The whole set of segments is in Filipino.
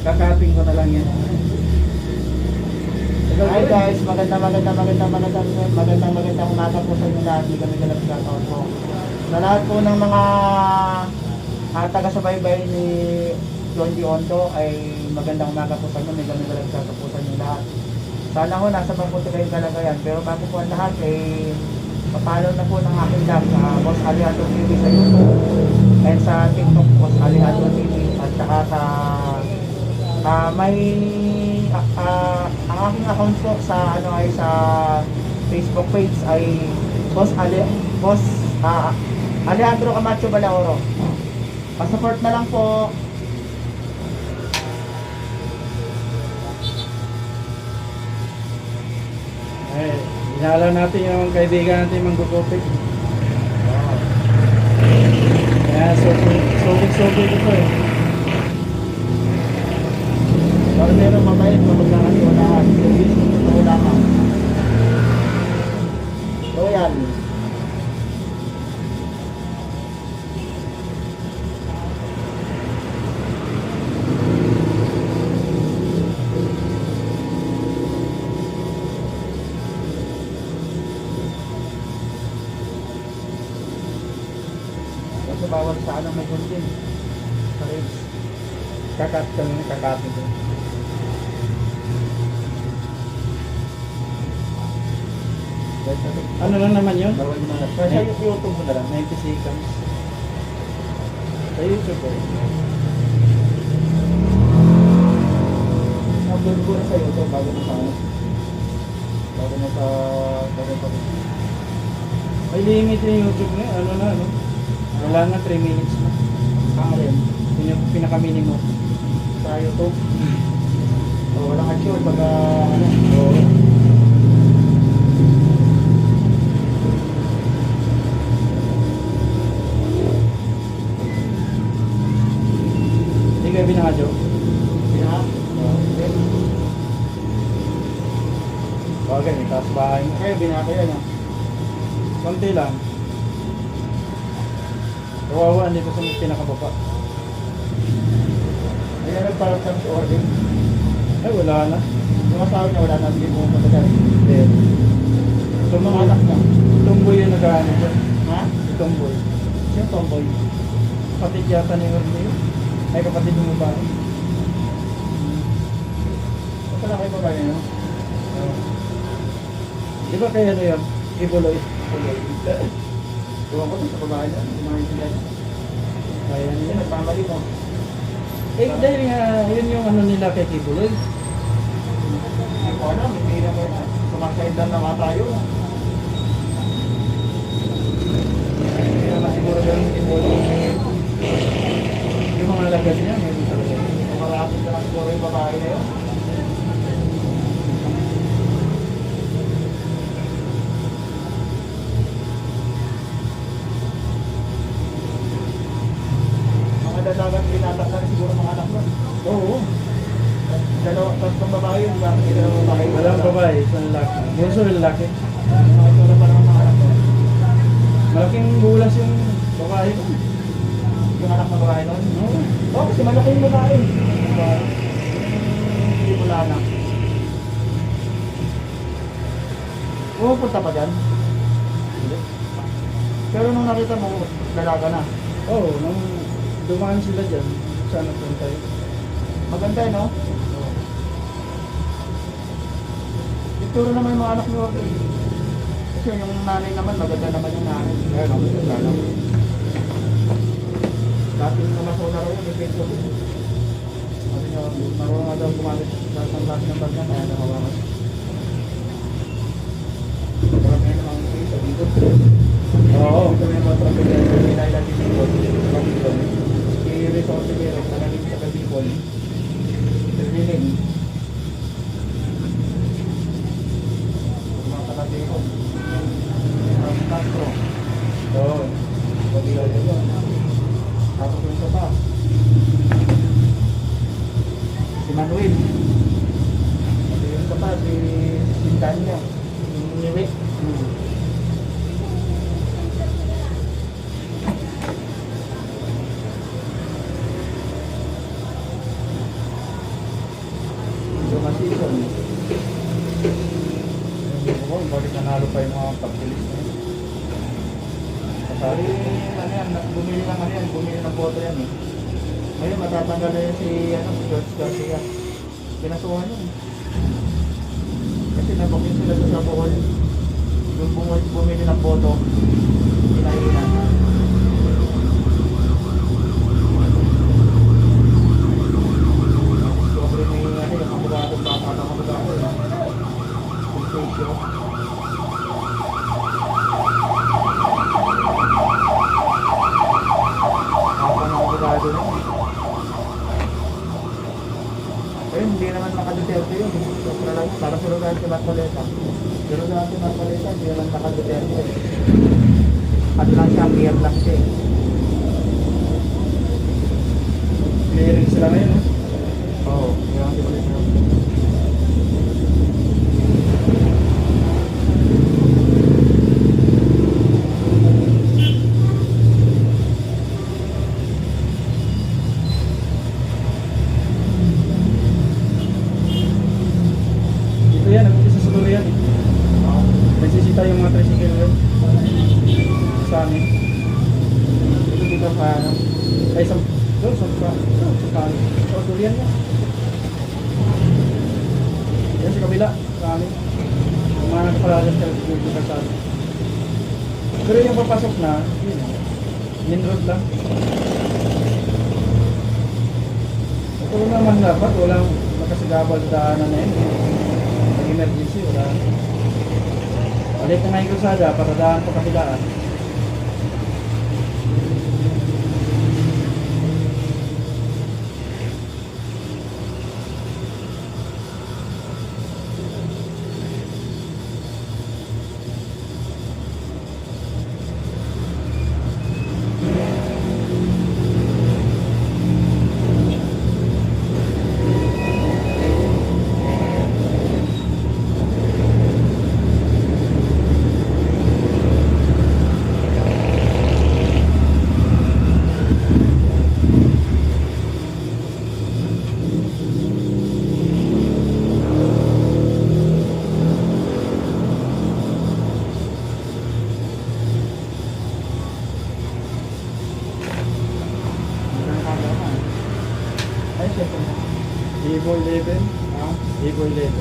Kakaping ko na lang yan. Hi guys, magandang umaga po sa inyo lahat. Hindi kami galap shoutout po. Sa lahat po ng mga taga-subaybay ni John G. Ondo ay magandang umaga po sa inyo. Hindi kami galap shoutout po sa inyo lahat. Sana ho, nasa mabuti kayong kalagayan. Pero bago po ang lahat ay papalo na po ng aking vlog sa Boss Aliato TV sa YouTube and sa TikTok Boss Aliato TV at saka sa ang aking account po sa ay sa Facebook page ay Alejandro Camacho Balaoro. Pa-support na lang po. Eh, inala natin yung kaibigan natin manggugupit. Kaya sobig ito eh. Para meron mabait na magkakatiwalaan. Service ng totoo lamang. So yan. Kasi bawal sa anong may gunting. Sa ribs. Kakapin ko. Ano lang naman yun? Bawal mo na. Kasi yung YouTube mo na lang. 90 seconds. Sa YouTube eh. Upload ko na sa YouTube bago mo sa May limit yung YouTube na ano na ano. Wala na 3 minutes na. Alin? Yun yung pinaka-minimum. Sa YouTube. O walang action baga ano. Oo. Hindi kayo binakadyo? Pinaha? Bagay, may taas bahay mo. Kayo binaha ko yan ah. Konti lang. Kawawa, hindi ko sa pinakababa. Ayan nagparap kami sa order. Ay, wala na. Yung asawa niya wala na hindi mo matagal. Hindi. So mga anak niya. Tumboy yung nag-ano dyan. Ha? Tumboy. Sino tomboy? Kapatid yata ni Orly yun. Ay, kapatid ng babae. Basta na kayo pa ba yun? Di ba kaya ano yun? Ibuloy. Tuwan ko sa babae niya. Yung mga intindihan. Kaya Yan, niya. nagpamali mo. Eh, dahil nga, yun yung ano nila kay Kibuloy. Hindi ko alam. Hindi na kayo. Sumakaitan na nga tayo. Hindi naman siguro yung Kibuloy. Yung mga lagas niya, meron talaga. Kumarapit na lang siguro yung babae na yun. Mga dalagang tinatak na rin siguro mga anak mo. Oo. Dalawa, tatlong babae yun. Bakit hindi dalawang babae? Walang babae, isang lalaki. Bunso yung lalaki. Mga ito na pa naman mga anak mo. Malaking bulas yung babae ko. Yung anak na babae nun? Oo. Oo, kasi malaki yung babae. Hindi wala na. Pumupunta pa dyan? Pero nung nakita mo, dalaga na. Oo, nung dumaan sila dyan, saan napunta yun? Maganda no? Ituro naman yung mga anak ni Orly. Kasi yung nanay naman, maganda naman yung nanay. Kaya naman yung nanay. Dati yung namasona raw yun, yung Facebook. Sabi niya, marunong nga daw gumamit sa isang klase ng bagyan, kaya nakawakas. Marami na mga kayo sa dito. Oo. Ito may mga traffic na yung nilailan din yung dito. I-resort siguro, nalagin sa Kabipol. Termining. Mga taga-dito. Ang Castro. Oo. Pag-ilay yun. Tapos yung isa pa. Si Manuel. At yung isa pa, si Sintanya. Yung Niwik. season. Yung ko, bakit nanalo pa yung mga pagbilis na yun. Sabi, ano yan, bumili ng boto yan eh. Ngayon, matatanggal na yun si George Garcia. Pinasuhan yun. Kasi nabakin sila sa Bohol. Yung bumili ng boto, pinahilan. Sobre may yung kabugado, baka ng kabugado. Pulsatio. Kabugado na. Ayun, hindi naman nakaduterte yun. Parang sinugahan si Marcoleta. Sinugahan si Marcoleta, hindi naman nakaduterte. Ano lang siya, PR lang siya. Clearing sila ngayon, no? Oo, yung si Marcoleta. Dito yan, nag-umpisa sa tuloy yan. Nagsisita yung mga tricycle yun. Sa amin. Dito sa ano. Ay, doon, sa kano. So, tuloy yan yan. Yan sa kabila, sa amin. Yung mga nagpalagan sa dito sa amin. Pero yung papasok na, yun, main road lang. Ito naman dapat, walang makasigabal sa daanan na yun. Emergency, wala. Balik na nga yung kalsada para daan pa kabilaan. Ay, siyempre. Evo 11. Ha? Evo 11.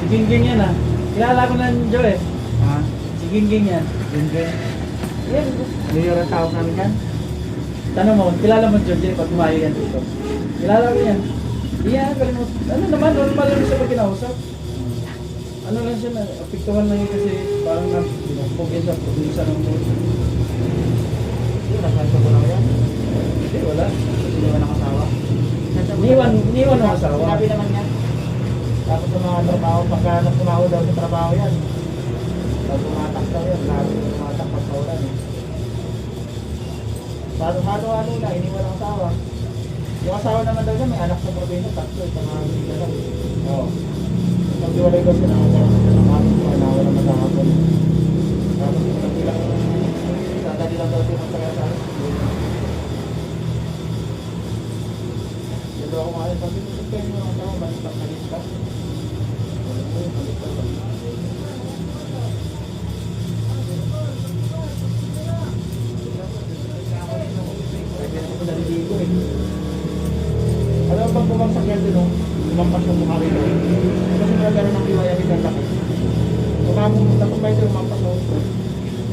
Si Gingging yan ah. Kilala ko na Joe eh. Ha? Si Gingging yan. Yun din. Yan. Mayor ang tawag namin yan. Tanong mo, kilala mo George pag tumayo yan dito. Kilala ko yan. Iya, pero ano naman, normal lang siya pag kinausap. Ano lang siya na, apektuhan lang yun kasi parang pinapog yan sa probinsya ng buhay. Yun, nasa ko lang yan. Hindi, wala. Hindi naman nakasawa. Niwan ang asawa. Sinabi naman niya. Tapos sa mga trabaho, pagka nagtumaho daw sa trabaho yan. Tapos tumatak daw yan. Lalo tumatak pag saulan. Paano na, iniwan ang asawa. Yung asawa naman daw niya, may anak sa probinsya, tatlo, isang mga hindi lang. Oo. Nagdiwalay daw siya ng asawa. Nawala naman sa hapon. Tapos nagdilang, dadali lang daw siya ng tagasawa. Yun daw ako nga, sabi ko, kayo yung asawa, balik ka. Alam mo pag bumagsak yan din, lumampas yung mukha rito. Kasi nagkaroon ng liwaya din ang laki. Tapos may ito lumampas mo.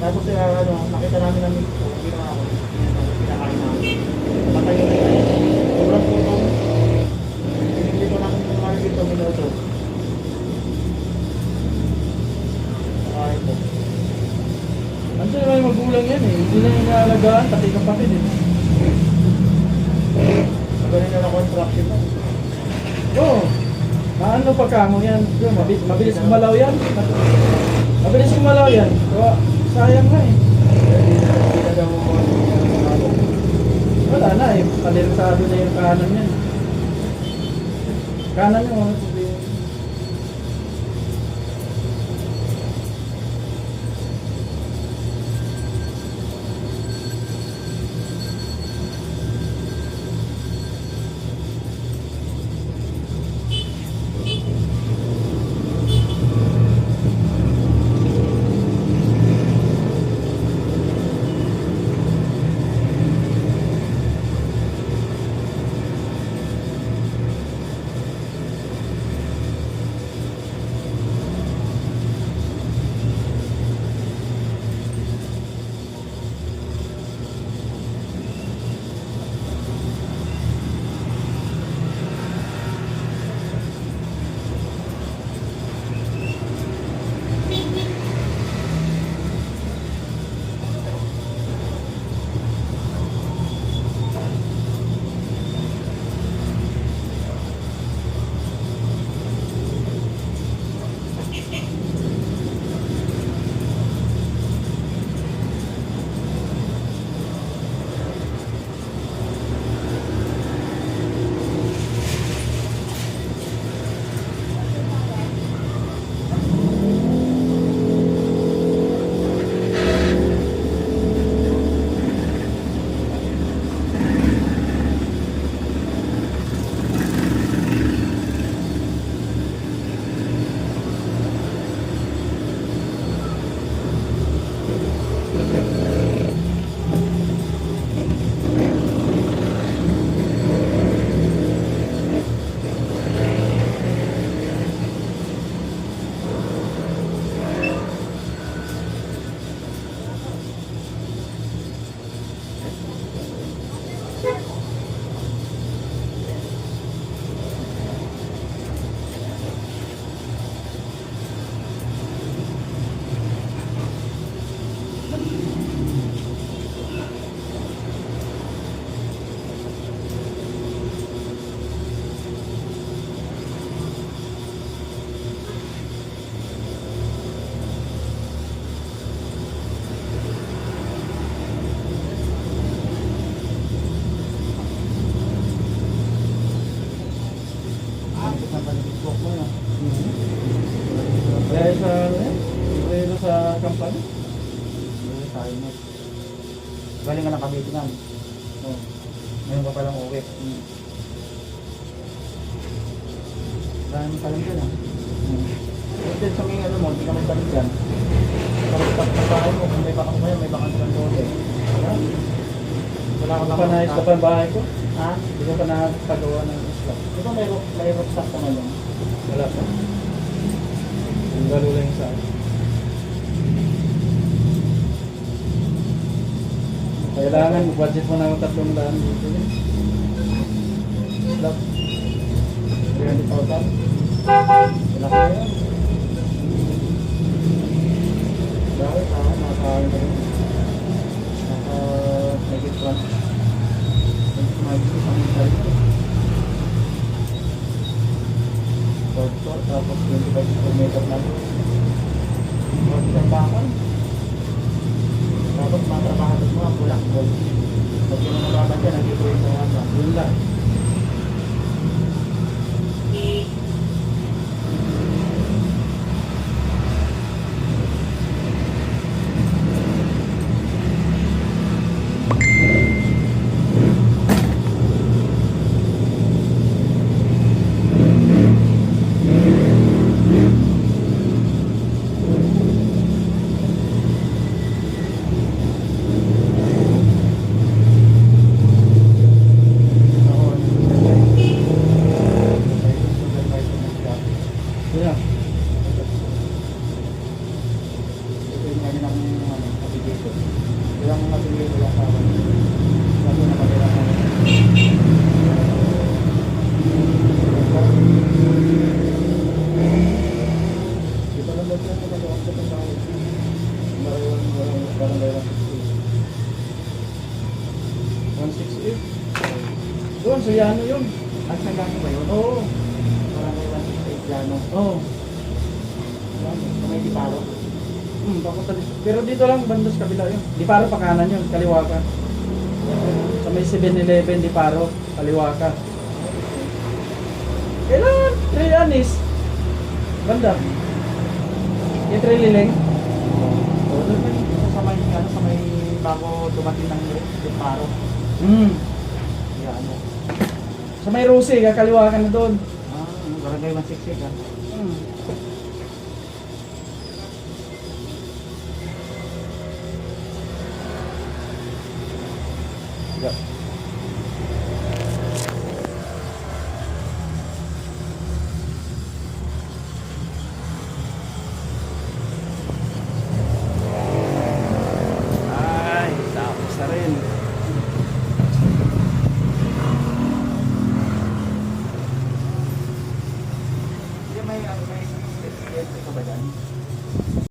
Tapos nakita namin ng mix ko, ginawa ako. Pinakain namin. Patay yun na yun. Sobrang putong. Pinigli ko namin yung mga dito minuto. Nakain ko. Andiyan naman yung magulang yan eh. Hindi na yung inaalagaan, pati kapatid eh. Ganun na construction na. Oo. Ano pa kamo yan? Yun, mabilis kumalaw yan. Mabilis kumalaw yan. Kaya sayang na eh. Hindi na daw mo Wala na eh. Kalirsado na yung kanan yan. Kanan yung ano sabihin. Dahil sa ano yan? Dahil sa company? tayo na. Galing nga ng Cavite nga. Oh. Ngayon pa palang uwi. Dahil mo talang dyan ah. Then sa mga ano mo, hindi ka magtalang dyan. Kapag sa bahay mo, kung may bakang kayo, may bakang silang doon eh. Wala ka Hindi pa naayos ka pa ang bahay ko? Ha? Hindi ka pa nakagawa ng isla? Di ba may rockstock ka ngayon? Wala pa. Ang galo lang sa akin. Kailangan budget mo na ng 300 dito eh. Slap. 300,000. Wala ka yun. Dahil nakakain na yun. Naka-negative one. Nag-smile sa mga sarili. Short, tapos 25 makeup natin. Mga isang bakal. Tapos mga trabaho mo ang bulak mo. Pag yun ang nababan dyan, nag-i-brain sa yata. Yun lang. Yun lang. Ito yung kanya ng navigation. Ilang navigation lang sa akin. Sabi na kailangan namin. Dito lang daw siya nakagawa sa pagkain. Parang gaya 168. Doon, sa Yano yun. At sa gano'n ba yun? Oo. Parang gaya 168. Piano. Oo. May diparo. Papunta dito. Pero dito lang, banda sa kabila yun. Di paro pa kanan yun, kaliwa ka. Sa may 7-Eleven, di paro, kaliwa ka. Kailangan, Trianis. Banda. Yung Trilileng. So, doon pa sa may, ano, sa may bago dumating ng diparo. Piano. Sa may Rosy, kakaliwa ka na doon. Barangay 166 ah. Yeah. Ay, tapos na rin. Hindi may, may, ito ba dyan?